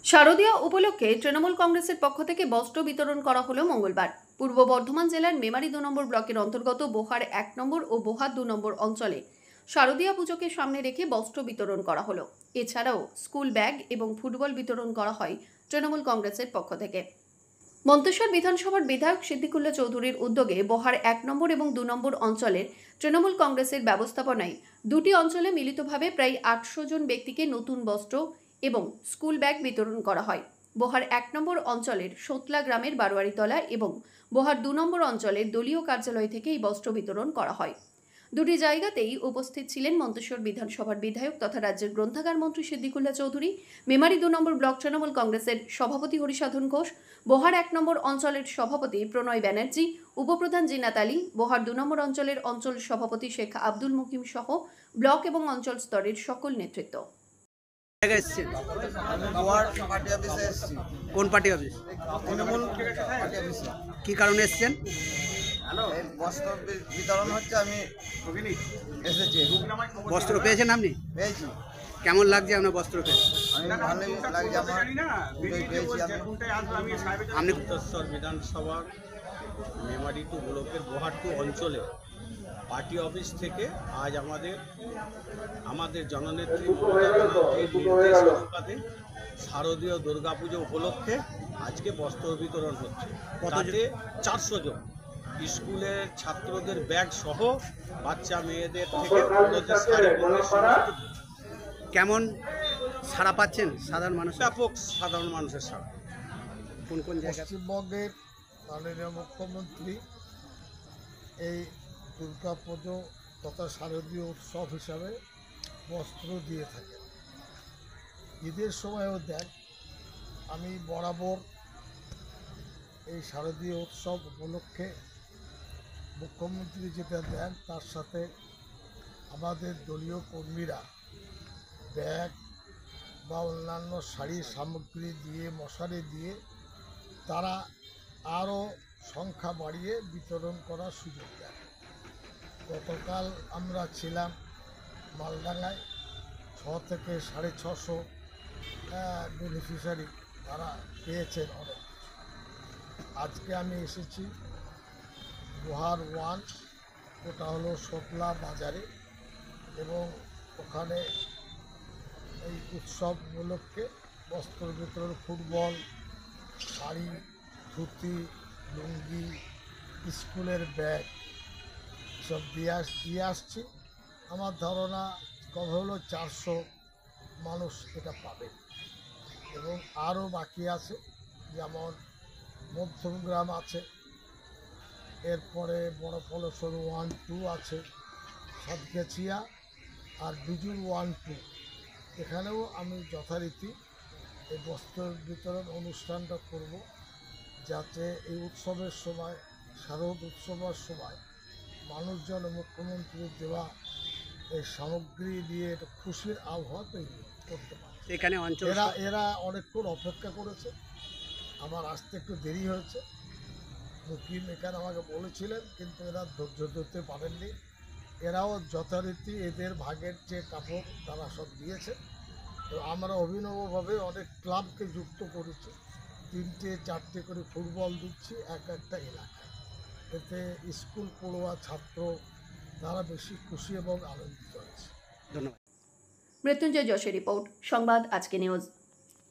শারদীয়া উপলক্ষে তৃণমূল কংগ্রেসের পক্ষ থেকে বস্ত্র বিতরণ করা হলো মঙ্গলবার। পূর্ব বর্ধমান জেলার মেমারি 2 নম্বর ব্লকের অন্তর্গত বোহার 1 নম্বর ও বোহার 2 নম্বর অঞ্চলে শারদীয়া পুজোকে সামনে রেখে বস্ত্র বিতরণ করা হলো। এছাড়াও স্কুল ব্যাগ এবং ফুটবল বিতরণ করা হয় তৃণমূল কংগ্রেসের পক্ষ থেকে। মন্তেশ্বর বিধানসভার বিধায়ক সিদ্দিকুল্লাহ চৌধুরীর উদ্যোগে বোহার 1 নম্বর এবং 2 নম্বর অঞ্চলের তৃণমূল কংগ্রেসের ব্যবস্থাপনায় দুটি অঞ্চলে মিলিতভাবে প্রায় 800 জন ব্যক্তিকে নতুন বস্ত্র এবং স্কুল ব্যাগ বিতরণ করা হয়। বোহার 1 নম্বর অঞ্চলের সোতলা গ্রামের বারোয়ারিতলা এবং বোহার 2 নম্বর অঞ্চলের দলীয় কার্যালয় থেকে এই বস্ত্র বিতরণ করা হয়। দুটি জায়গাতেই উপস্থিত ছিলেন মন্তেশ্বর বিধানসভার বিধায়ক তথা রাজ্যের গ্রন্থাগার মন্ত্রী সিদ্দিকুল্লাহ চৌধুরী, মেমারি 2 নম্বর ব্লক তৃণমূল কংগ্রেসের সভাপতি হরিসাধন ঘোষ, বোহার 1 নম্বর অঞ্চলের সভাপতি প্রণয় ব্যানার্জি, উপপ্রধান জিনাত আলী, বোহার 2 নম্বর অঞ্চলের অঞ্চল সভাপতি শেখ আব্দুল মুকিম সহ ব্লক এবং অঞ্চল স্তরের সকল নেতৃত্ব। কোন পার্টি অফিস? তৃণমূল পার্টি অফিসে কি কারণে এসেছেন? এই বস্ত্র বিতরণ হচ্ছে, আমি এসেছি। বস্ত্র পেয়েছেন আপনি? পেয়েছি। কেমন লাগছে আপনার বস্ত্র পেয়ে? আমি ভালোই লাগছে, আমার দুটোই পেয়েছি আমি। আপনি মন্তেশ্বর বিধানসভার মেমারি 2 ব্লকের বোহার 2 অঞ্চলে পার্টি অফিস থেকে আজ আমাদের জননেত্রী মমতা ব্যানার্জির নির্দেশ অনুপাতে শারদীয় দুর্গাপুজো উপলক্ষে আজকে বস্ত্র বিতরণ হচ্ছে। তাতে 400 জন স্কুলের ছাত্রদের ব্যাগ সহ বাচ্চা মেয়েদের থেকে বড়দের শাড়ি সমস্ত কেমন সাড়া পাচ্ছেন সাধারণ মানুষ? ব্যাপক সাধারণ মানুষের সাড়া। কোন কোন জায়গায়? পশ্চিমবঙ্গের মাননীয় মুখ্যমন্ত্রী এই দুর্গা পুজো তথা শারদীয় উৎসব হিসাবে বস্ত্র দিয়ে থাকেন। ঈদের সময়ও দেন। আমি বরাবর এই শারদীয় উৎসব উপলক্ষে মুখ্যমন্ত্রী যেটা দেন তার সাথে আমাদের দলীয় কর্মীরা ব্যাগ বা অন্যান্য শাড়ি সামগ্রী দিয়ে, মশারি দিয়ে তারা আরও সংখ্যা বাড়িয়ে বিতরণ করার সুযোগ দেয়। গতকাল আমরা ছিলাম মালডাঙ্গায়, 6 থেকে 650 বেনিফিশিয়ারি তারা পেয়েছেন অনেক কিছু। আজকে আমি এসেছি বোহার 1, ওটা হলো সোতলা বাজারে, এবং ওখানে এই উৎসব উপলক্ষে বস্ত্র বিতরণ, ফুটবল, শাড়ি, ধুতি, লুঙ্গি, স্কুলের ব্যাগ সব দিয়ে আসছি। আমার ধারণা কত হলো 400 মানুষ এটা পাবে, এবং আরও বাকি আছে, যেমন মধ্যমগ্রাম আছে, এরপরে বড় পলসর 1-2 আছে, সাতগাছিয়া আর বিজুর 1-2, এখানেও আমি যথারীতি এই বস্ত্র বিতরণ অনুষ্ঠানটা করব, যাতে এই উৎসবের সময়, শারদ উৎসবের সময় মানুষজন মুখ্যমন্ত্রীর দেওয়া এই সামগ্রী দিয়ে একটা খুশির আবহাওয়া তৈরি করতে পারে। এখানে অঞ্চল এরা অনেকক্ষণ অপেক্ষা করেছে, আমার আসতে একটু দেরি হয়েছে। মুকিম এখানে আমাকে বলেছিলেন, কিন্তু এরা ধৈর্য ধরতে পারেননি। এরাও যথারীতি এদের ভাগের যে কাপড় তারা সব দিয়েছে। তো আমরা অভিনবভাবে অনেক ক্লাবকে যুক্ত করেছি, 3-4টে করে ফুটবল দিচ্ছি একটা এলাকায়। এতে স্কুল পড়ুয়া ছাত্র তারা বেশি খুশি এবং আনন্দিত হয়েছে। ধন্যবাদ। মৃত্যুঞ্জয় যশের রিপোর্ট, সংবাদ আজকে নিউজ।